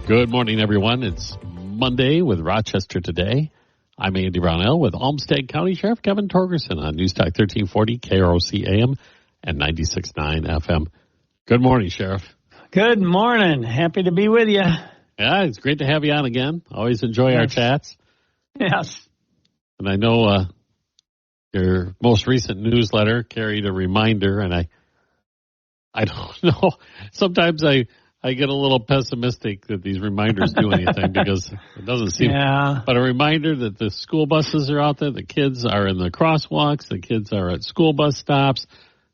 Good morning, everyone. It's Monday with Rochester Today. I'm Andy Brownell with Olmsted County Sheriff Kevin Torgerson on News Talk 1340 KROC AM and 96.9 FM. Good morning, Sheriff. Good morning. Happy to be with you. Yeah, it's great to have you on again. Always enjoy our chats. Yes. And I know your most recent newsletter carried a reminder, and I don't know. Sometimes I get a little pessimistic that these reminders do anything because it doesn't seem. Yeah. But a reminder that the school buses are out there, the kids are in the crosswalks, the kids are at school bus stops,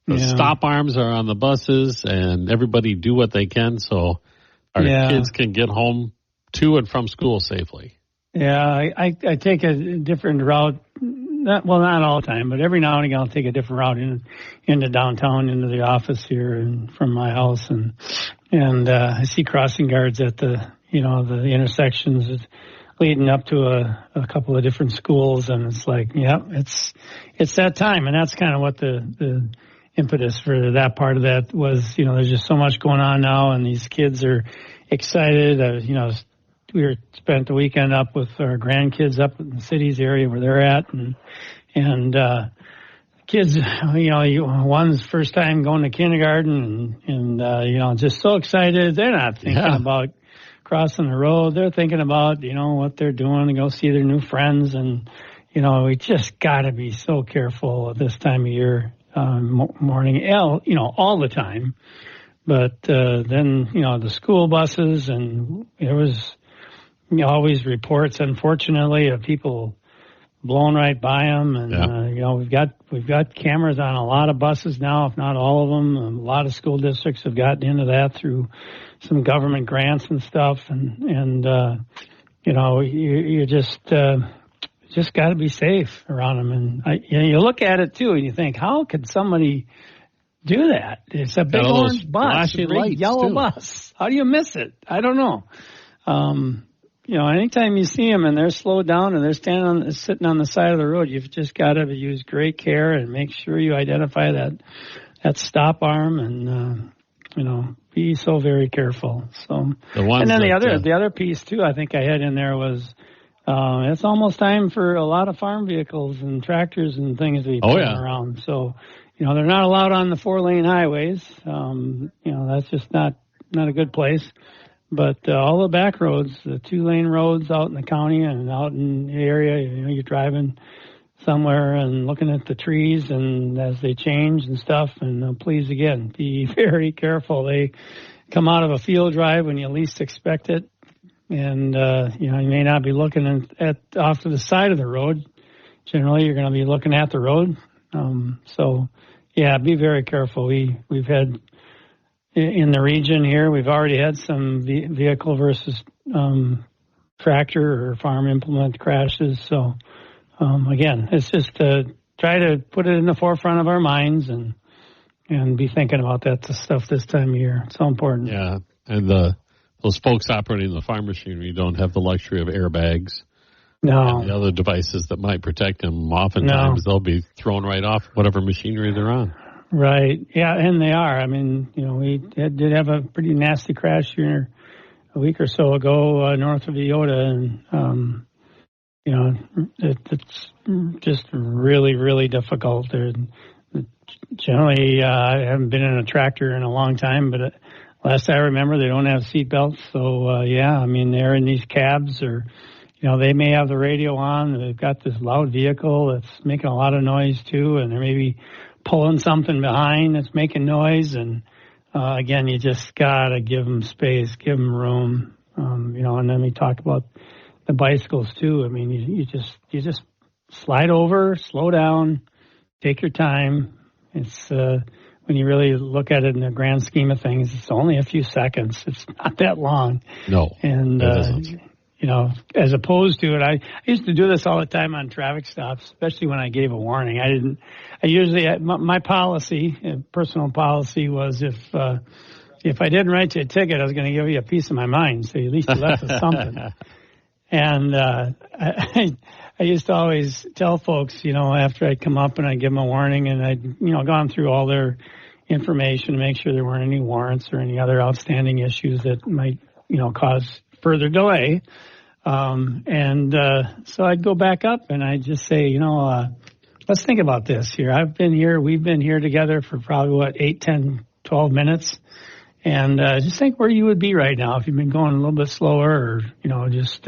the stop arms are on the buses, and everybody do what they can so our kids can get home to and from school safely. Yeah, I take a different route. Not all the time, but every now and again I'll take a different route into downtown, into the office here and from my house, and I see crossing guards at the intersections leading up to a couple of different schools, and it's like, it's that time, and that's kind of what the impetus for that part of that was. There's just so much going on now, and these kids are excited. We spent the weekend up with our grandkids up in the cities area where they're at, and kids, one's first time going to kindergarten, and just so excited. They're not thinking about crossing the road. They're thinking about, what they're doing to go see their new friends, and, we just got to be so careful at this time of year, morning, all the time. But then, the school buses, and there was always reports, unfortunately, of people blowing right by them, and we've got cameras on a lot of buses now, if not all of them. A lot of school districts have gotten into that through some government grants and stuff, and you just got to be safe around them. And you look at it too, and you think, how could somebody do that? It's a big orange bus, a big yellow bus. How do you miss it? I don't know. Anytime you see them and they're slowed down and they're sitting on the side of the road, you've just got to use great care and make sure you identify that stop arm and, be so very careful. So, and then the other piece too, I think I had in there was, it's almost time for a lot of farm vehicles and tractors and things to be pulling around. So, they're not allowed on the 4-lane highways. That's just not a good place. But all the back roads, the 2-lane roads out in the county and out in the area, you're driving somewhere and looking at the trees and as they change and stuff. And please, again, be very careful. They come out of a field drive when you least expect it. And, you may not be looking at off to the side of the road. Generally, you're going to be looking at the road. Be very careful. We've had... In the region here, we've already had some vehicle versus tractor or farm implement crashes. So, again, it's just to try to put it in the forefront of our minds and be thinking about that stuff this time of year. It's so important. Yeah, and those folks operating the farm machinery don't have the luxury of airbags. No. And the other devices that might protect them, oftentimes they'll be thrown right off whatever machinery they're on. Right. Yeah, and they are. I mean, we did have a pretty nasty crash here a week or so ago north of Iota, and it's just really, really difficult. Generally, I haven't been in a tractor in a long time, but last I remember, they don't have seat belts. So they're in these cabs, or they may have the radio on. They've got this loud vehicle that's making a lot of noise too, and they're maybe pulling something behind that's making noise, and again, you just gotta give them space, give them room, and then we talk about the bicycles too. I mean, you just slide over, slow down, take your time. It's when you really look at it in the grand scheme of things, it's only a few seconds. It's not that long. No, and as opposed to it, I used to do this all the time on traffic stops, especially when I gave a warning. I usually, my policy, personal policy was if I didn't write you a ticket, I was going to give you a piece of my mind, so at least you left with something. And I used to always tell folks, after I'd come up and I'd give them a warning, and I'd, gone through all their information to make sure there weren't any warrants or any other outstanding issues that might, cause further delay. So I'd go back up and I'd just say, let's think about this here. We've been here together for probably 8, 10, 12 minutes. And, just think where you would be right now if you've been going a little bit slower or, just,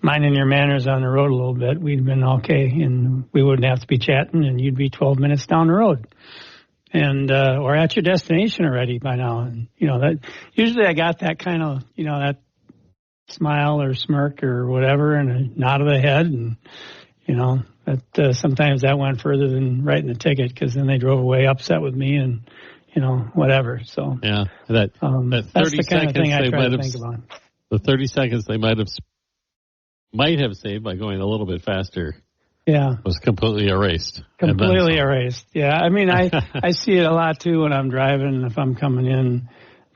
minding your manners on the road a little bit. We'd been okay and we wouldn't have to be chatting and you'd be 12 minutes down the road. And, or at your destination already by now. And, that usually I got that kind of, that smile or smirk or whatever and a nod of the head. And, that, sometimes that went further than writing the ticket because then they drove away upset with me and, whatever. So, yeah, that 30 that's the kind of thing I try to think about. The 30 seconds they might have saved by going a little bit faster. Yeah. Was completely erased. Completely erased. Yeah. I mean, I see it a lot too when I'm driving, if I'm coming in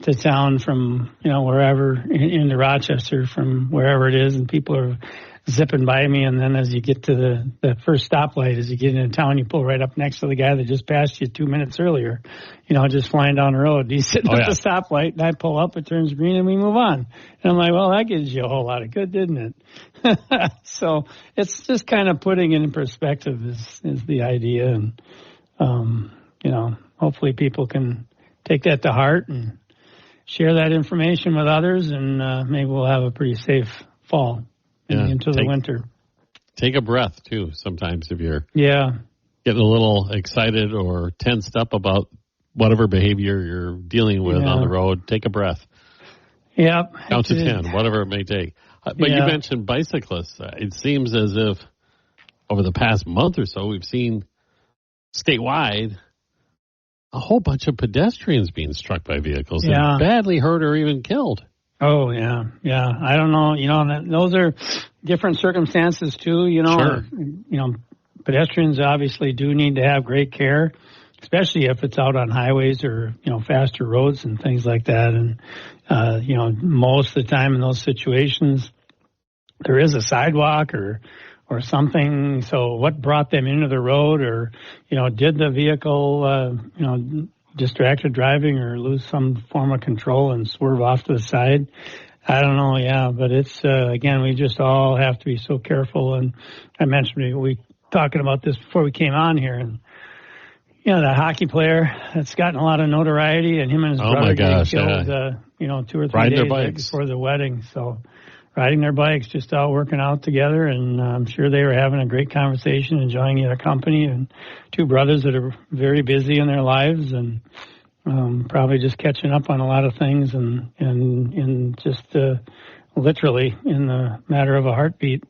to town from, wherever into Rochester from wherever it is and people are zipping by me. And then as you get to the first stoplight, as you get into town, you pull right up next to the guy that just passed you 2 minutes earlier, just flying down the road. He's sitting at the stoplight and I pull up, it turns green and we move on. And I'm like, well, that gives you a whole lot of good, didn't it? So it's just kind of putting it in perspective is the idea. And, hopefully people can take that to heart and share that information with others and maybe we'll have a pretty safe fall into the winter. Take a breath too. Sometimes if you're getting a little excited or tensed up about whatever behavior you're dealing with on the road, take a breath. Yeah. Count to 10, whatever it may take. But you mentioned bicyclists. It seems as if over the past month or so, we've seen statewide a whole bunch of pedestrians being struck by vehicles and badly hurt or even killed. Oh, yeah. Yeah. I don't know. Those are different circumstances too, Sure. Pedestrians obviously do need to have great care, especially if it's out on highways or, faster roads and things like that. And, most of the time in those situations, there is a sidewalk or something. So what brought them into the road or, did the vehicle, distracted driving or lose some form of control and swerve off to the side? I don't know. Yeah. But it's, again, we just all have to be so careful. And I mentioned we talking about this before we came on here and, that hockey player that's gotten a lot of notoriety and him and his brother got killed, 2 or 3 days before the wedding. So riding their bikes, just out working out together. And I'm sure they were having a great conversation, enjoying their company and 2 brothers that are very busy in their lives and probably just catching up on a lot of things and just literally in the matter of a heartbeat,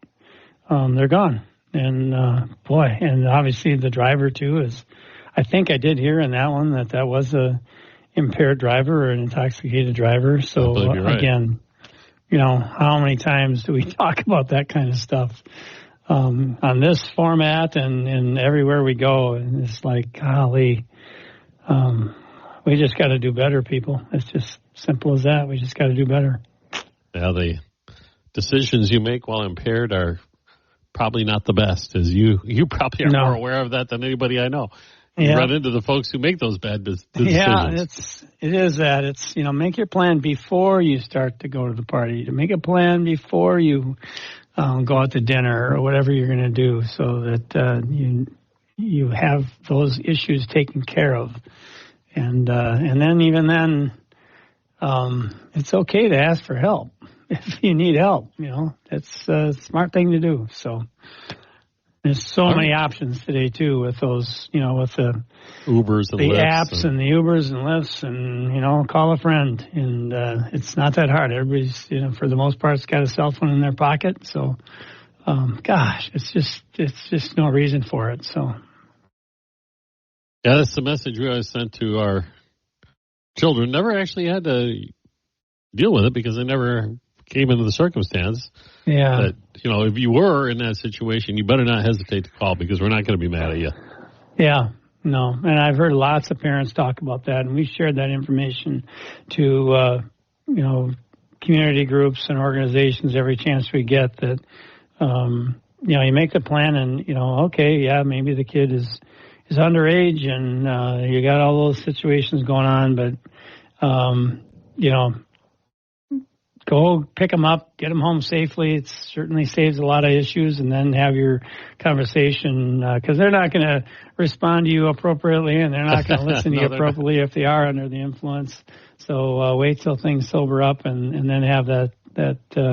they're gone. And and obviously the driver too is, I think I did hear in that one that was a impaired driver or an intoxicated driver. So right. Again, how many times do we talk about that kind of stuff on this format and everywhere we go? And it's like, golly, we just got to do better, people. It's just simple as that. We just got to do better. Yeah, the decisions you make while impaired are probably not the best, as you probably are more aware of that than anybody I know. You run into the folks who make those bad decisions. Yeah, it is that. It's, make your plan before you start to go to the party. To make a plan before you go out to dinner or whatever you're going to do so that you have those issues taken care of. And then even then, it's okay to ask for help if you need help. That's a smart thing to do. So there's so many options today too with those, with the Ubers and the Lyfts apps and the Ubers and Lyfts and call a friend. And it's not that hard. Everybody's for the most part, has got a cell phone in their pocket. So gosh, it's just no reason for it. So. Yeah, that's the message we always sent to our children. Never actually had to deal with it because they never came into the circumstance. Yeah. That, if you were in that situation, you better not hesitate to call because we're not going to be mad at you. Yeah, no. And I've heard lots of parents talk about that, and we shared that information to, community groups and organizations every chance we get that, you make the plan and, okay, yeah, maybe the kid is underage and you got all those situations going on, but go pick them up, get them home safely. It certainly saves a lot of issues, and then have your conversation, because they're not going to respond to you appropriately, and they're not going to listen to you appropriately if they are under the influence. So wait till things sober up, and then have that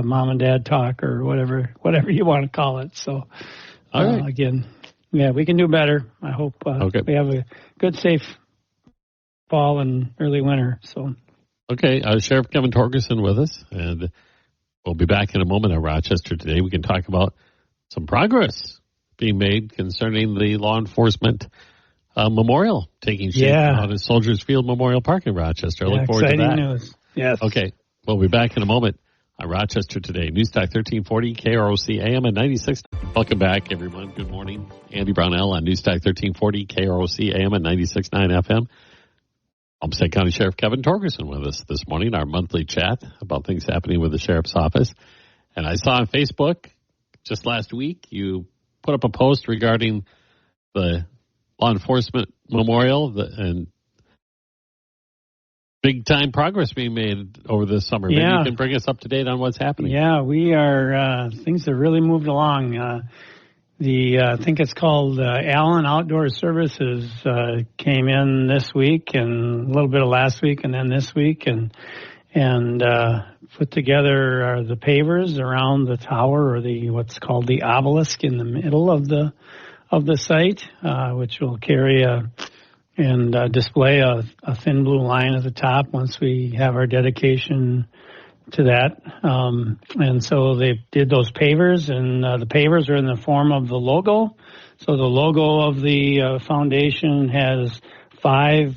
mom and dad talk, or whatever you want to call it. So all right. Again, yeah, we can do better. I hope we have a good, safe fall and early winter. So. Okay, Sheriff Kevin Torgerson with us, and we'll be back in a moment at Rochester today. We can talk about some progress being made concerning the law enforcement memorial taking shape out at Soldiers Field Memorial Park in Rochester. I look forward to that. Exciting news. Yes. Okay, we'll be back in a moment on Rochester Today. News Talk 1340, KROC AM and 96. Welcome back, everyone. Good morning. Andy Brownell on News Talk 1340, KROC AM and 96.9 FM. Olmsted County Sheriff Kevin Torgerson with us this morning, our monthly chat about things happening with the Sheriff's Office. And I saw on Facebook just last week, you put up a post regarding the law enforcement memorial and big time progress being made over this summer. Maybe you can bring us up to date on what's happening. Yeah, we are, things have really moved along. I think it's called Allen Outdoor Services came in this week, and a little bit of last week, and then this week, and put together the pavers around the tower, or what's called the obelisk in the middle of the site, which will carry and display a thin blue line at the top once we have our dedication to that. And so they did those pavers, and the pavers are in the form of the logo. So the logo of the foundation has 5,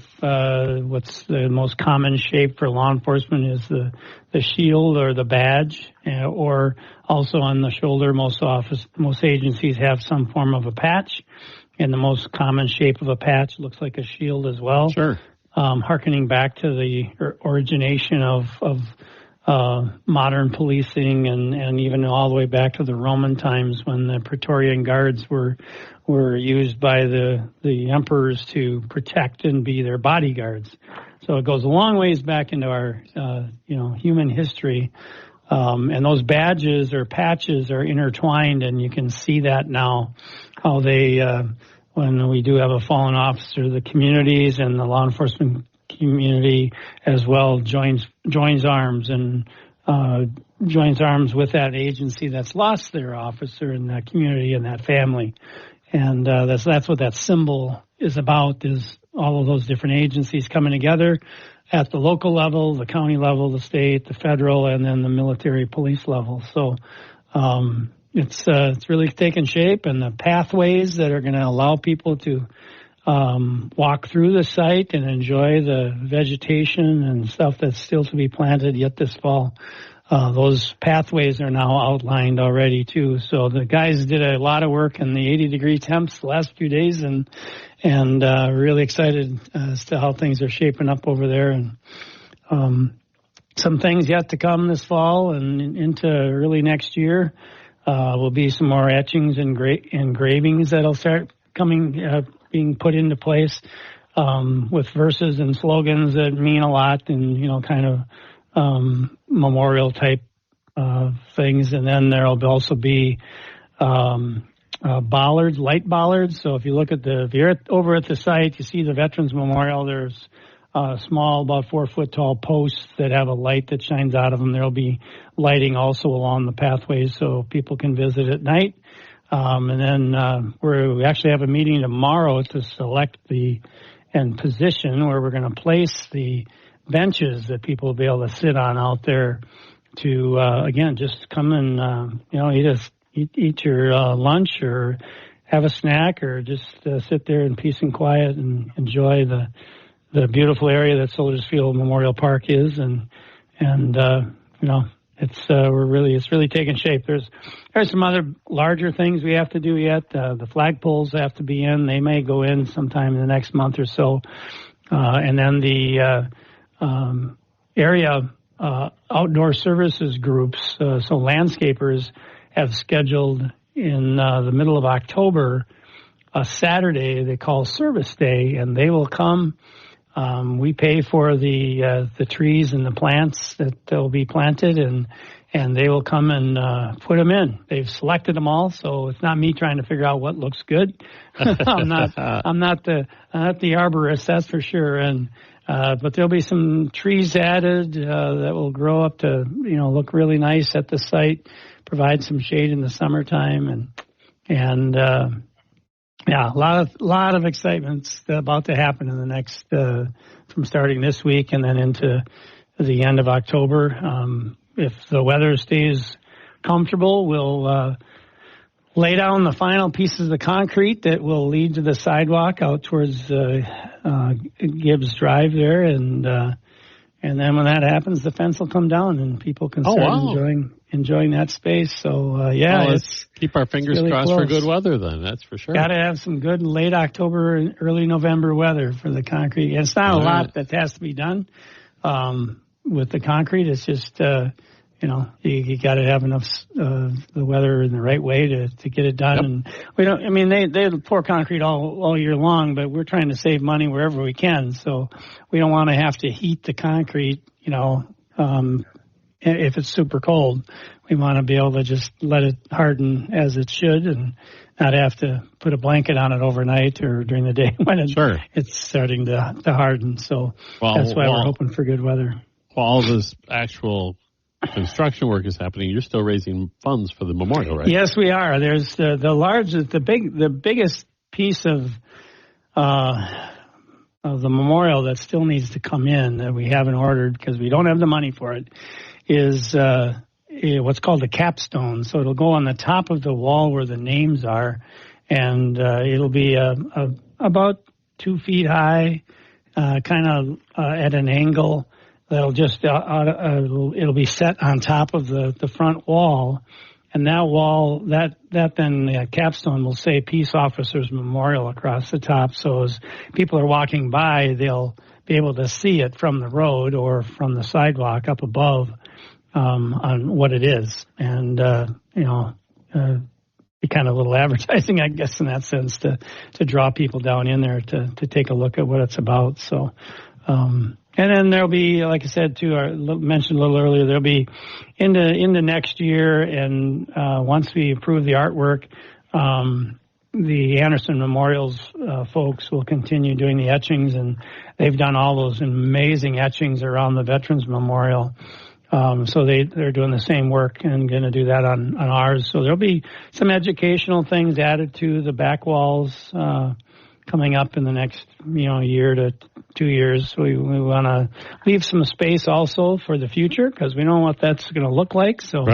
what's the most common shape for law enforcement is the shield or the badge, or also on the shoulder. Most agencies have some form of a patch, and the most common shape of a patch looks like a shield as well. Sure. Hearkening back to the origination of modern policing, and even all the way back to the Roman times when the Praetorian Guards were used by the emperors to protect and be their bodyguards. So it goes a long ways back into our human history, and those badges or patches are intertwined, and you can see that now how they when we do have a fallen officer, the communities and the law enforcement community as well joins arms and joins arms with that agency that's lost their officer in that community and that family. And that's what that symbol is about, is all of those different agencies coming together at the local level, the county level, the state, the federal, and then the military police level. So it's really taken shape, and the pathways that are going to allow people to walk through the site and enjoy the vegetation and stuff that's still to be planted yet this fall. Those pathways are now outlined already too. So the guys did a lot of work in the 80-degree temps the last few days, and really excited as to how things are shaping up over there. And some things yet to come this fall and into early next year. Will be some more etchings and engravings that'll start being put into place with verses and slogans that mean a lot, and kind of memorial type things. And then there'll also be bollards, light bollards. So if you look if you're over at the site, you see the Veterans Memorial. There's small, about 4-foot tall posts that have a light that shines out of them. There'll be lighting also along the pathways so people can visit at night. And then we actually have a meeting tomorrow to select and position where we're going to place the benches that people will be able to sit on out there to, again, just come and, eat your lunch or have a snack, or just sit there in peace and quiet and enjoy the beautiful area that Soldiers Field Memorial Park is. It's really taking shape. There's some other larger things we have to do yet. The flagpoles have to be in. They may go in sometime in the next month or so. And then the area outdoor services groups, so landscapers, have scheduled in the middle of October a Saturday they call Service Day, and they will come We pay for the trees and the plants that will be planted, and they will come and put them in. They've selected them all, so it's not me trying to figure out what looks good. I'm not the arborist, that's for sure. And but there'll be some trees added that will grow up to look really nice at the site, provide some shade in the summertime, and yeah, a lot of excitement about to happen in the next from starting this week and then into the end of October. If the weather stays comfortable, we'll lay down the final pieces of concrete that will lead to the sidewalk out towards Gibbs Drive there, and then when that happens, the fence will come down and people can start enjoying that space. So let's keep our fingers really crossed close. For good weather. Then that's for sure. Got to have some good late October and early November weather for the concrete. And it's not a lot that has to be done with the concrete. It's just you got to have enough the weather in the right way to get it done. Yep. And we don't. I mean, they pour concrete all year long, but we're trying to save money wherever we can. So we don't want to have to heat the concrete. If it's super cold, we want to be able to just let it harden as it should, and not have to put a blanket on it overnight or during the day when it's starting to harden. So that's why we're hoping for good weather. While all this actual construction work is happening, you're still raising funds for the memorial, right? Yes, we are. There's the biggest piece of the memorial that still needs to come in that we haven't ordered because we don't have the money for it is what's called a capstone. So it'll go on the top of the wall where the names are, and it'll be about 2 feet high, kind of at an angle. That'll just it'll be set on top of the front wall, and that wall that then the capstone will say Peace Officers Memorial across the top. So as people are walking by, they'll be able to see it from the road or from the sidewalk up above on what it is, and be kind of a little advertising, I guess, in that sense to draw people down in there to take a look at what it's about. So. And then there'll be, like I said, too, I mentioned a little earlier, there'll be into next year, and once we approve the artwork, the Anderson Memorials folks will continue doing the etchings, and they've done all those amazing etchings around the Veterans Memorial. So they're doing the same work and going to do that on ours. So there'll be some educational things added to the back walls coming up in the next year to 2 years. We want to leave some space also for the future because we know what that's going to look like. So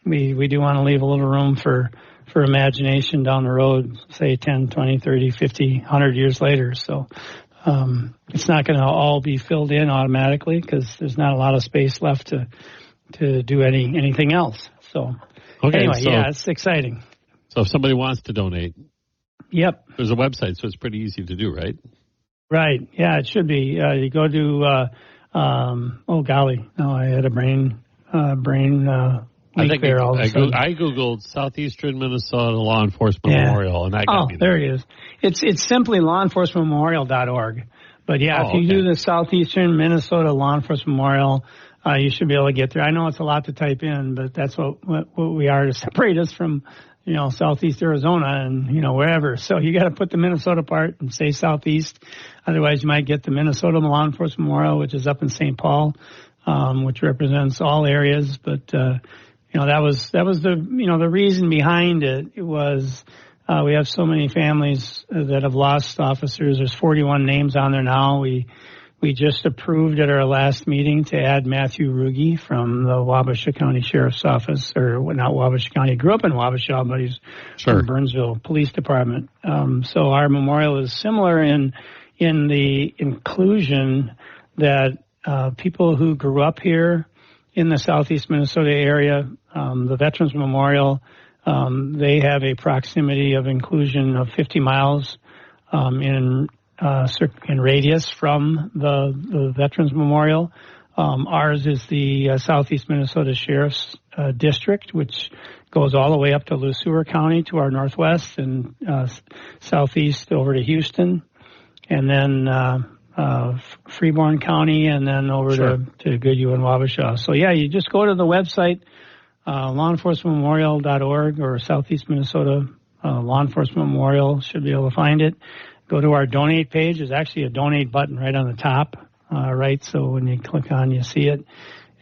we do want to leave a little room for imagination down the road, say 10, 20, 30, 50, 100 years later. So it's not going to all be filled in automatically because there's not a lot of space left to do anything else. So anyway, it's exciting. So if somebody wants to donate, yep, there's a website, so it's pretty easy to do, right? Right. Yeah, it should be. You go to oh golly, no, I had a brain leak there all of a sudden. I googled Southeastern Minnesota Law Enforcement Memorial, and that got me there. There it is. It's simply lawenforcementmemorial.org. But if you do the Southeastern Minnesota Law Enforcement Memorial, you should be able to get there. I know it's a lot to type in, but that's what we are to separate us from Southeast Arizona and, wherever. So you got to put the Minnesota part and say Southeast. Otherwise, you might get the Minnesota Law Enforcement Memorial, which is up in St. Paul, which represents all areas. But, that was the reason behind it. It was, we have so many families that have lost officers. There's 41 names on there now. We just approved at our last meeting to add Matthew Ruge from the Wabasha County Sheriff's Office, or not Wabasha County. He grew up in Wabasha, but he's from Burnsville Police Department. So our memorial is similar in the inclusion that people who grew up here in the Southeast Minnesota area, the Veterans Memorial, they have a proximity of inclusion of 50 miles in radius from the Veterans Memorial. Ours is the Southeast Minnesota Sheriff's District, which goes all the way up to Le Sueur County to our northwest and southeast over to Houston. And then Freeborn County, and then over to Goodhue and Wabasha. So yeah, you just go to the website, lawenforcementmemorial.org, or Southeast Minnesota Law Enforcement Memorial, should be able to find it. Go to our donate page. There's actually a donate button right on the top, right? So when you click on, you see it.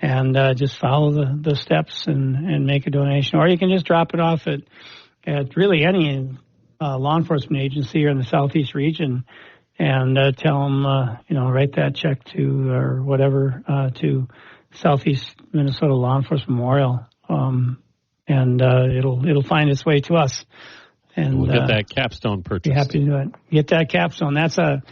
And just follow the steps and make a donation. Or you can just drop it off at really any law enforcement agency here in the Southeast region, and tell them, write that check to, or whatever, to Southeast Minnesota Law Enforcement Memorial. And it'll find its way to us. And we'll get that capstone purchased. Be happy to do it. Get that capstone. That's a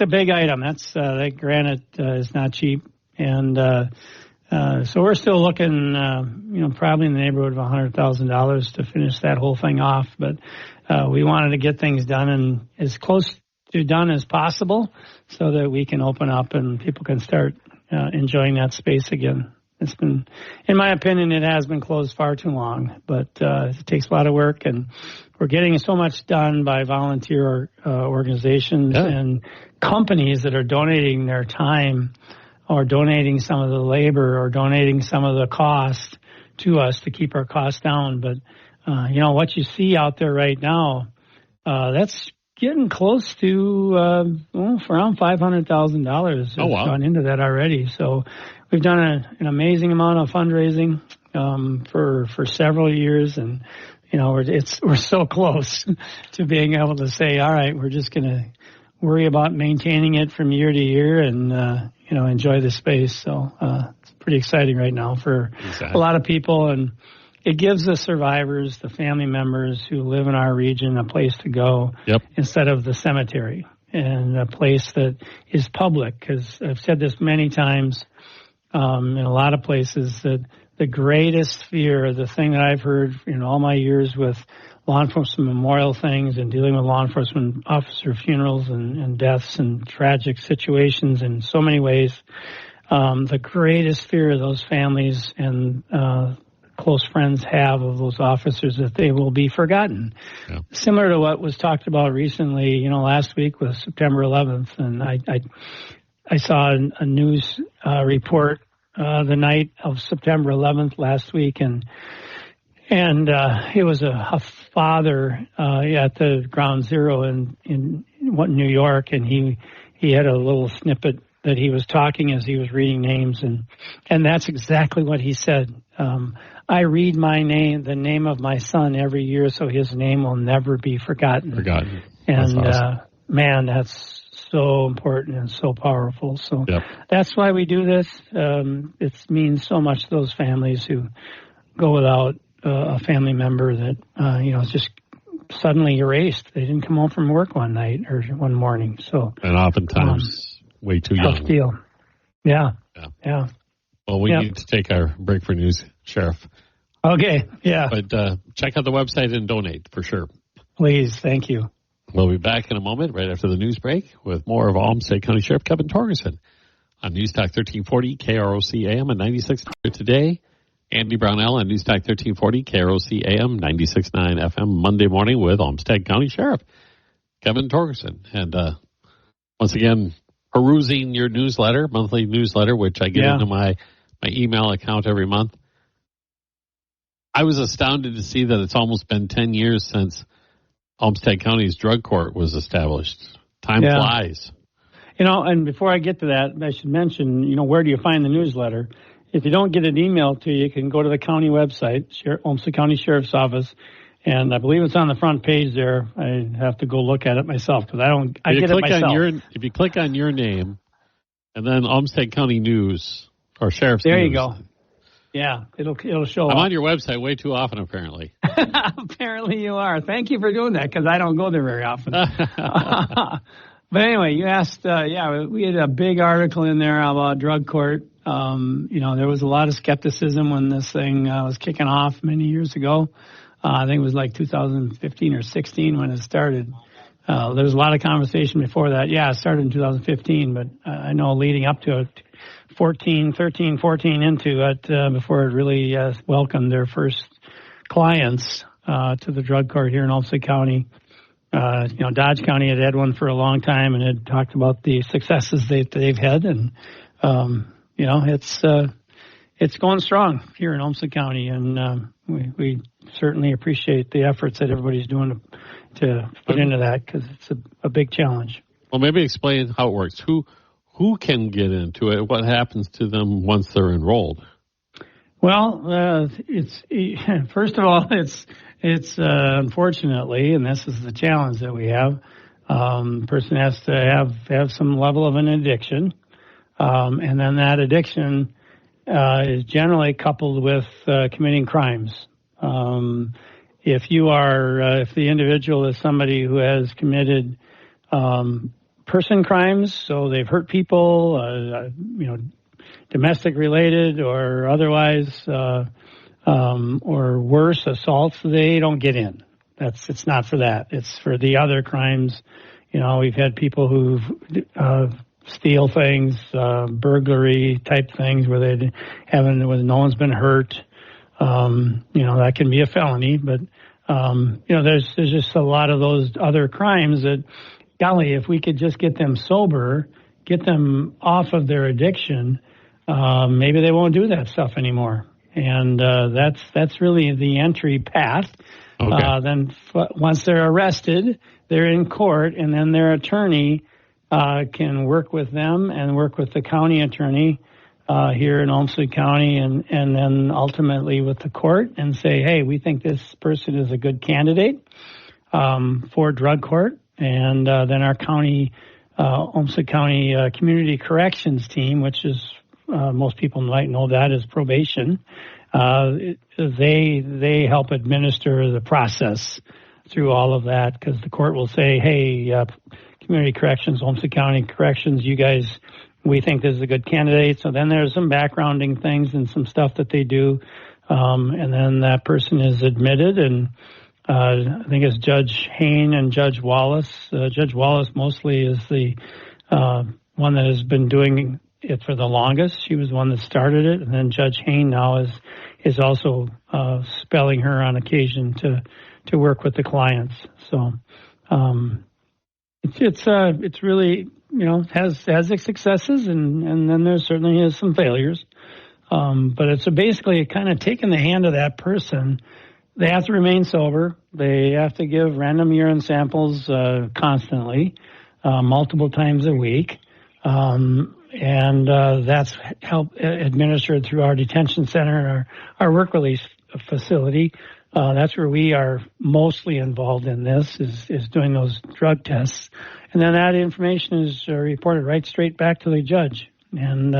big item. That granite is not cheap. And so we're still looking, probably in the neighborhood of $100,000 to finish that whole thing off. But we wanted to get things done and as close to done as possible, so that we can open up and people can start enjoying that space again. It's been, in my opinion, it has been closed far too long, but it takes a lot of work, and we're getting so much done by volunteer organizations and companies that are donating their time, or donating some of the labor, or donating some of the cost to us to keep our costs down. But, what you see out there right now, that's getting close to around $500,000 has gone into that already. So we've done an amazing amount of fundraising for several years, and we're so close to being able to say, all right, we're just going to worry about maintaining it from year to year and enjoy the space. So it's pretty exciting right now for a lot of people, and it gives the survivors, the family members who live in our region, a place to go instead of the cemetery, and a place that is public. Because I've said this many times in a lot of places, that the greatest fear, the thing that I've heard in all my years with law enforcement memorial things and dealing with law enforcement officer funerals and deaths and tragic situations in so many ways, the greatest fear of those families and close friends have of those officers, that they will be forgotten. Yeah. Similar to what was talked about recently, last week with September 11th. And I saw a news report the night of September 11th last week, and it was a father at the Ground Zero in New York, and he had a little snippet that he was talking as he was reading names, and that's exactly what he said. I read the name of my son every year, so his name will never be forgotten. And that's awesome. Man, that's so important and so powerful. So that's why we do this. It means so much to those families who go without a family member that is just suddenly erased. They didn't come home from work one night or one morning. So, and oftentimes way too young. Tough deal. Yeah. Well, we need to take our break for news, Sheriff. Okay. Yeah. But check out the website and donate for sure. Please. Thank you. We'll be back in a moment, right after the news break, with more of Olmsted County Sheriff Kevin Torgerson on News Talk 1340 KROC AM and 96.9 today. Andy Brownell on News Talk 1340 KROC AM 96.9 FM Monday morning with Olmsted County Sheriff Kevin Torgerson. And once again, perusing your newsletter, monthly newsletter, which I get into my email account every month. I was astounded to see that it's almost been 10 years since Olmsted County's drug court was established. Time flies. And before I get to that, I should mention, where do you find the newsletter? If you don't get it emailed to you, you can go to the county website, Olmsted County Sheriff's Office, and I believe it's on the front page there. I have to go look at it myself because I get it myself. If you click on your name and then Olmsted County News or Sheriff's News. There you News. Go. Yeah, it'll show up. I'm on your website way too often, apparently. Apparently you are. Thank you for doing that, because I don't go there very often. But anyway, you asked, we had a big article in there about drug court. There was a lot of skepticism when this thing was kicking off many years ago. I think it was like 2015 or 16 when it started. There was a lot of conversation before that. Yeah, it started in 2015, but I know leading up to it, 13, 14 into it, before it really welcomed their first clients to the drug court here in Olmsted County. Dodge County had one for a long time and had talked about the successes they've had, and it's going strong here in Olmsted County, and we certainly appreciate the efforts that everybody's doing to put into that, because it's a big challenge. Well, maybe explain how it works. Who can get into it? What happens to them once they're enrolled? Well, first of all, it's unfortunately, and this is the challenge that we have. The person has to have some level of an addiction, and then that addiction is generally coupled with committing crimes. If the individual is somebody who has committed person crimes, so they've hurt people, domestic related or otherwise, or worse, assaults, they don't get in. It's not for that. It's for the other crimes. We've had people who steal things, burglary type things where where no one's been hurt. That can be a felony, but there's just a lot of those other crimes that, golly, if we could just get them sober, get them off of their addiction, maybe they won't do that stuff anymore. And that's really the entry path. Okay. Then once they're arrested, they're in court, and then their attorney can work with them and work with the county attorney here in Olmsted County, and then ultimately with the court, and say, hey, we think this person is a good candidate for drug court. And then our county, Olmsted County Community Corrections Team, which is most people might know that as probation, they help administer the process through all of that, because the court will say, hey, Community Corrections, Olmsted County Corrections, you guys, we think this is a good candidate. So then there's some backgrounding things and some stuff that they do, and then that person is admitted, and I think it's Judge Hain and Judge Wallace. Judge Wallace mostly is the one that has been doing it for the longest. She was the one that started it, and then Judge Hain now is also spelling her on occasion to work with the clients. So it's really has its successes, and then there certainly is some failures. But it's basically kind of taking the hand of that person. They have to remain sober. They have to give random urine samples constantly, multiple times a week. And that's administered through our detention center and our work release facility. That's where we are mostly involved in this, is doing those drug tests. And then that information is reported right straight back to the judge. And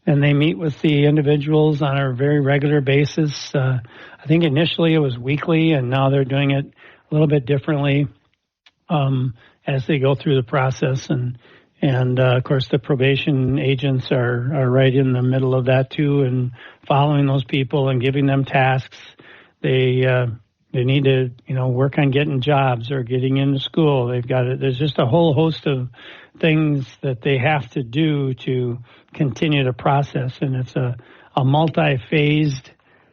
they meet with the individuals on a very regular basis. I think initially it was weekly, and now they're doing it a little bit differently as they go through the process. And of course, the probation agents are right in the middle of that too, and following those people and giving them tasks. They need to work on getting jobs or getting into school. There's just a whole host of things that they have to do to continue the process, and it's a multi-phased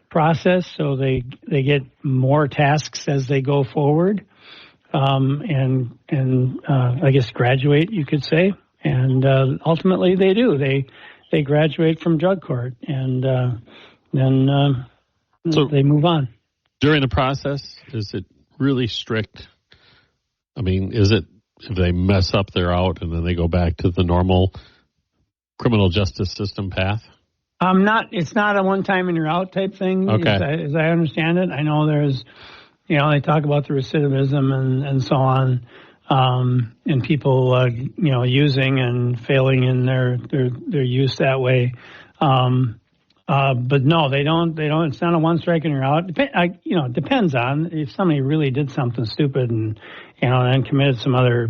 process. So they get more tasks as they go forward, and I guess graduate, you could say, and ultimately they do. They graduate from drug court, and then they move on. During the process, is it really strict? I mean, is it, if they mess up, they're out, and then they go back to the normal criminal justice system path? It's not a one-time and you're out type thing, okay, as I understand it. I know there's, they talk about the recidivism and so on, and people, using and failing in their use that way. But no, they don't, it's not a one strike and you're out. It depends on if somebody really did something stupid and then committed some other,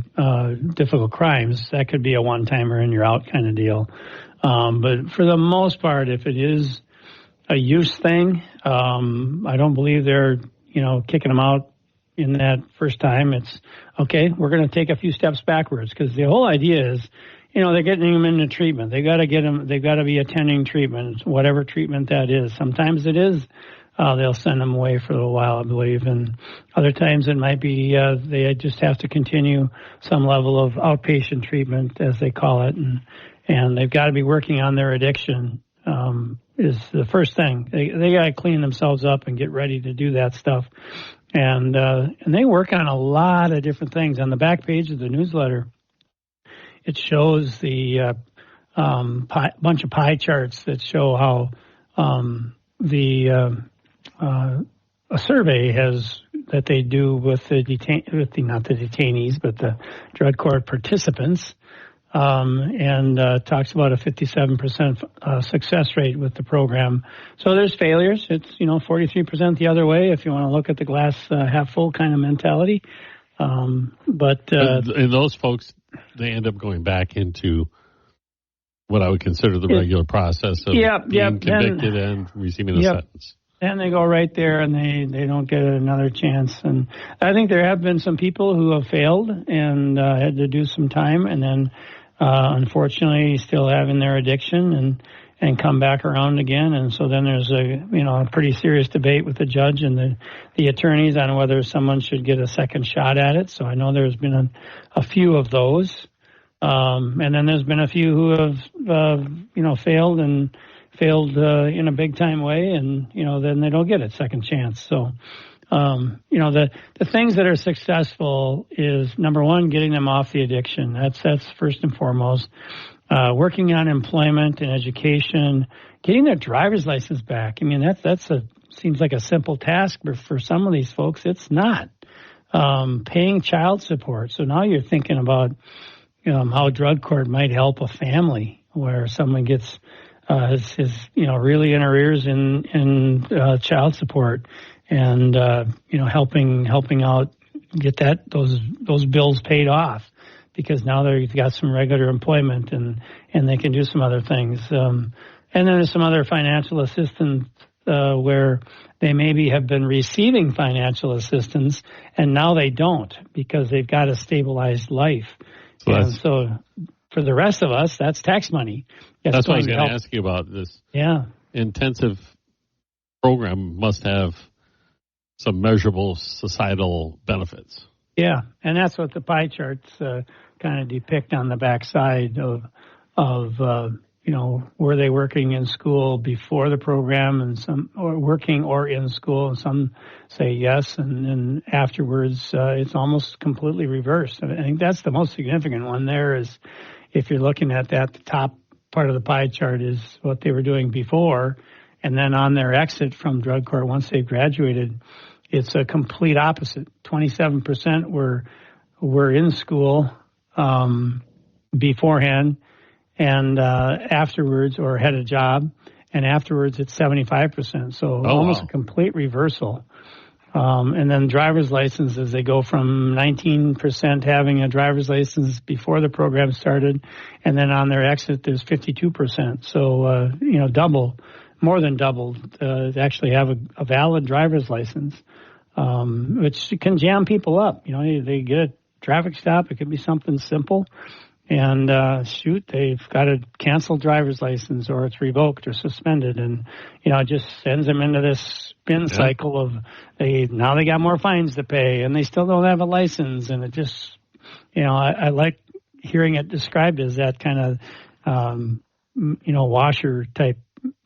difficult crimes. That could be a one-timer and you're out kind of deal. But for the most part, if it is a use thing, I don't believe they're, kicking them out in that first time. It's okay, we're going to take a few steps backwards, because the whole idea is, they're getting them into treatment. They've got to be attending treatment, whatever treatment that is. Sometimes it is they'll send them away for a little while, I believe. And other times it might be they just have to continue some level of outpatient treatment, as they call it, and they've got to be working on their addiction. Is the first thing. They got to clean themselves up and get ready to do that stuff. And they work on a lot of different things. On the back page of the newsletter, it shows the bunch of pie charts that show how a survey that they do with not the detainees, but the drug court participants, and talks about a 57% success rate with the program. So there's failures. It's 43% the other way if you want to look at the glass half full kind of mentality. But and those folks, they end up going back into what I would consider the regular process of being convicted and receiving a sentence. And they go right there, and they don't get another chance. And I think there have been some people who have failed and had to do some time, and then unfortunately still having their addiction and come back around again. And so then there's a pretty serious debate with the judge and the attorneys on whether someone should get a second shot at it. So I know there's been a few of those. And then there's been a few who have, failed in a big time way, and, then they don't get a second chance. So, the things that are successful is, number one, getting them off the addiction. That's first and foremost. Working on employment and education, getting their driver's license back. I mean, seems like a simple task, but for some of these folks, it's not. Paying child support. So now you're thinking about how drug court might help a family where someone gets is really in arrears in child support, and helping out get those bills paid off, because now they've got some regular employment and they can do some other things. And then there's some other financial assistance where they maybe have been receiving financial assistance and now they don't because they've got a stabilized life. So for the rest of us, that's tax money. That's what I was going to ask you about. This intensive program must have some measurable societal benefits. Yeah, and that's what the pie charts kind of depict on the backside of were they working in school before the program, and some or working or in school, and some say yes, and then afterwards it's almost completely reversed. I think that's the most significant one there is if you're looking at that, the top part of the pie chart is what they were doing before, and then on their exit from drug court once they've graduated, it's a complete opposite. 27% were in school beforehand, and afterwards, or had a job, and afterwards it's 75%. So almost a complete reversal. And then driver's licenses, they go from 19% having a driver's license before the program started, and then on their exit there's 52%. So, more than doubled to actually have a valid driver's license, which can jam people up. They get a traffic stop. It could be something simple. And, they've got a canceled driver's license, or it's revoked or suspended. And, it just sends them into this spin cycle of they got more fines to pay and they still don't have a license. And it just, I like hearing it described as that kind of, washer type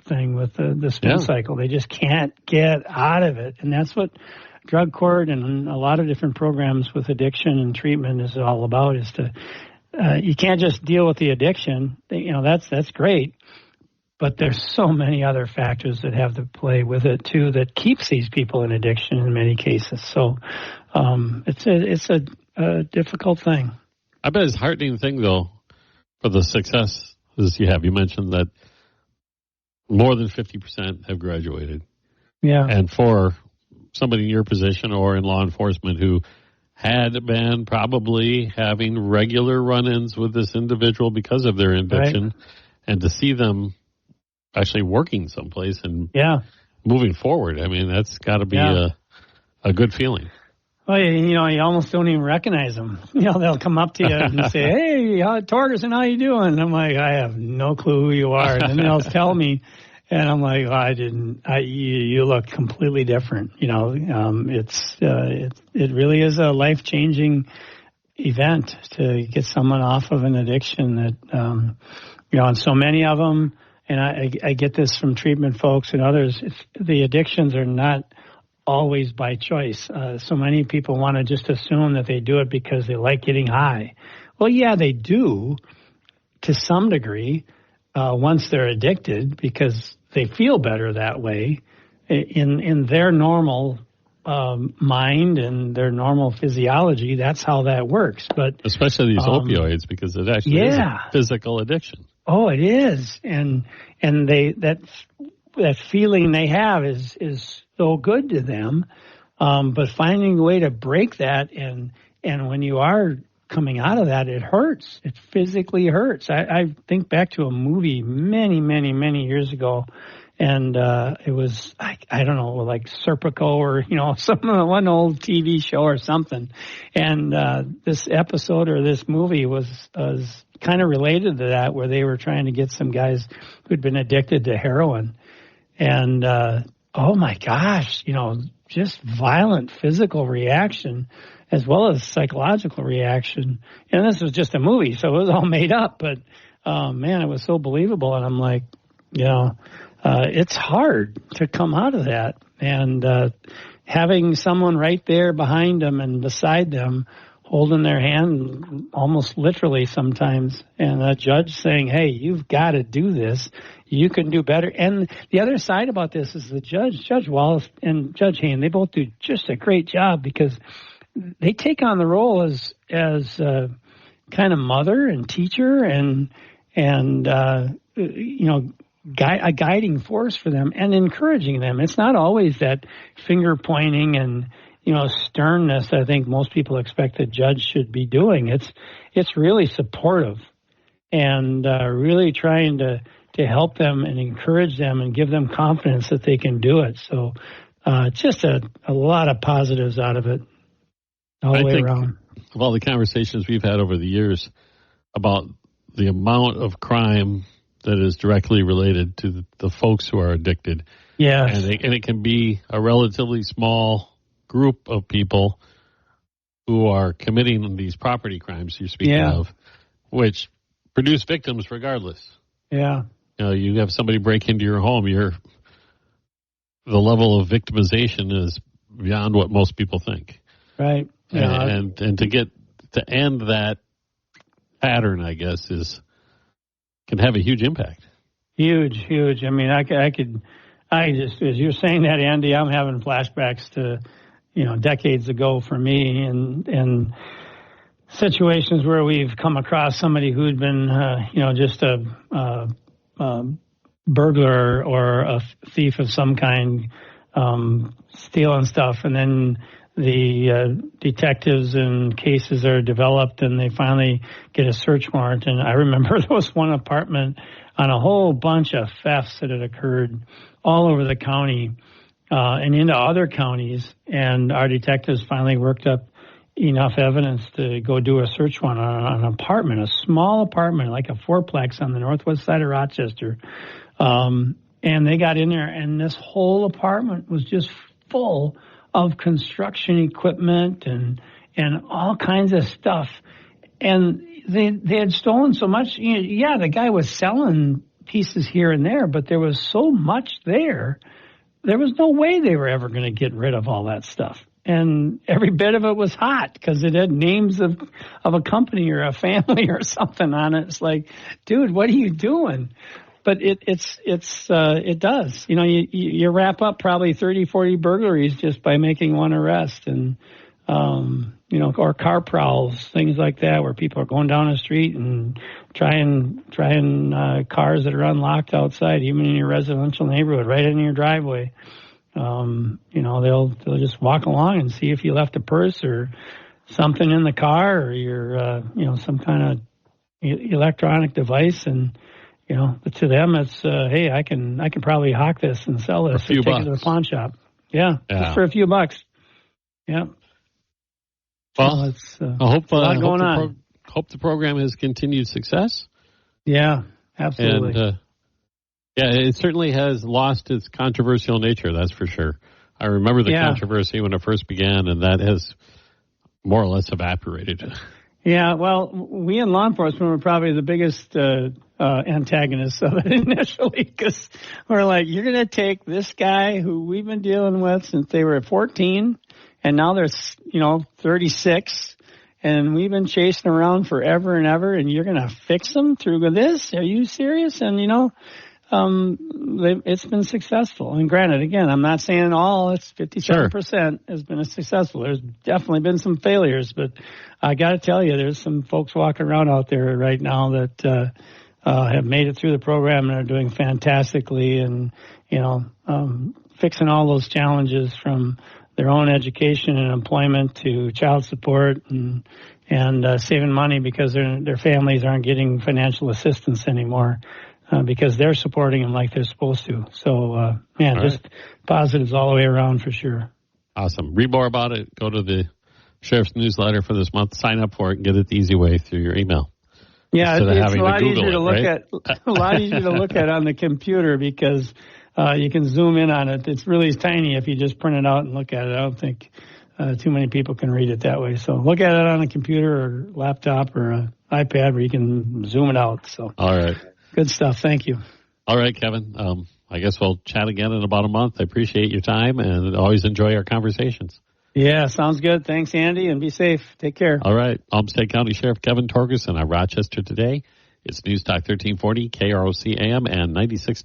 thing with the spin cycle. They just can't get out of it. And that's what drug court and a lot of different programs with addiction and treatment is all about, is to, you can't just deal with the addiction. That's great, but there's so many other factors that have to play with it too that keeps these people in addiction in many cases. So it's a difficult thing. I bet it's a heartening thing though for the success as you have. You mentioned that more than 50% have graduated. Yeah, and for somebody in your position or in law enforcement who had been probably having regular run-ins with this individual because of their addiction, and to see them actually working someplace and moving forward, I mean, that's got to be a good feeling. Well, you almost don't even recognize them. They'll come up to you and say, "Hey, Torgerson, how you doing?" And I'm like, I have no clue who you are. And then they'll tell me, And I'm like, you look completely different. It really is a life-changing event to get someone off of an addiction that, and so many of them, and I get this from treatment folks and others, the addictions are not always by choice. So many people want to just assume that they do it because they like getting high. Well, yeah, they do to some degree once they're addicted because they feel better that way in their normal mind and their normal physiology. That's how that works. But especially these opioids, because it actually is a physical addiction. Oh, it is, and that feeling they have is so good to them. But finding a way to break that, and when you are coming out of that, it hurts. It physically hurts. I think back to a movie many years ago, and it was I don't know, like Serpico or one old TV show or something. And this episode or this movie was kind of related to that, where they were trying to get some guys who'd been addicted to heroin, and oh my gosh, just violent physical reaction as well as psychological reaction. And this was just a movie, so it was all made up, but man, it was so believable. And I'm like, it's hard to come out of that. And having someone right there behind them and beside them, holding their hand almost literally sometimes, and a judge saying, hey, you've got to do this. You can do better. And the other side about this is the Judge Wallace and Judge Hayne, they both do just a great job because they take on the role as kind of mother and teacher and a guiding force for them and encouraging them. It's not always that finger pointing and sternness I think most people expect a judge should be doing. It's really supportive and really trying to help them and encourage them and give them confidence that they can do it. So just a lot of positives out of it all the way around. Of all the conversations we've had over the years about the amount of crime that is directly related to the folks who are addicted. Yes. And it can be a relatively small group of people who are committing these property crimes you're speaking of, which produce victims regardless. Yeah. You have somebody break into your home, the level of victimization is beyond what most people think. Right. Yeah. And to end that pattern, I guess, can have a huge impact. Huge. I mean, I just, as you're saying that, Andy, I'm having flashbacks to, decades ago for me and situations where we've come across somebody who'd been, just a burglar or a thief of some kind, stealing stuff, and then the detectives and cases are developed and they finally get a search warrant. And I remember there was one apartment on a whole bunch of thefts that had occurred all over the county and into other counties, and our detectives finally worked up enough evidence to go do a search warrant on an apartment, a small apartment, like a fourplex on the northwest side of Rochester. And they got in there, and this whole apartment was just full of construction equipment and all kinds of stuff. And they had stolen so much. The guy was selling pieces here and there, but there was so much there. There was no way they were ever going to get rid of all that stuff. And every bit of it was hot because it had names of a company or a family or something on it. It's like, dude, what are you doing? But it does. You wrap up probably 30, 40 burglaries just by making one arrest, and or car prowls, things like that, where people are going down the street and trying cars that are unlocked outside, even in your residential neighborhood, right in your driveway. They'll just walk along and see if you left a purse or something in the car, or your some kind of electronic device, and to them it's hey, I can probably hawk this and sell this or take it to the pawn shop. Yeah, just for a few bucks. Yeah. Well, I hope hope the program has continued success. Yeah, absolutely. And Yeah, it certainly has lost its controversial nature, that's for sure. I remember the controversy when it first began, and that has more or less evaporated. Yeah, well, we in law enforcement were probably the biggest antagonists of it initially, because we're like, you're going to take this guy who we've been dealing with since they were 14, and now they're, 36, and we've been chasing around forever and ever, and you're going to fix them through this? Are you serious? And, it's been successful. And granted, again, I'm not saying it's 57% has been successful. There's definitely been some failures, but I got to tell you, there's some folks walking around out there right now that have made it through the program and are doing fantastically, and fixing all those challenges from their own education and employment to child support and saving money because their families aren't getting financial assistance anymore. Because they're supporting them like they're supposed to. So, just positives all the way around for sure. Awesome. Read more about it. Go to the Sheriff's newsletter for this month. Sign up for it and get it the easy way through your email. Yeah, it's a lot easier to look at. A lot easier to look at on the computer because you can zoom in on it. It's really tiny if you just print it out and look at it. I don't think too many people can read it that way. So look at it on a computer or laptop or an iPad where you can zoom it out. So. All right. Good stuff. Thank you. All right, Kevin. I guess we'll chat again in about a month. I appreciate your time and always enjoy our conversations. Yeah, sounds good. Thanks, Andy, and be safe. Take care. All right. Olmsted County Sheriff Kevin Torgerson on Rochester Today. It's News Talk 1340, KROC AM and 96.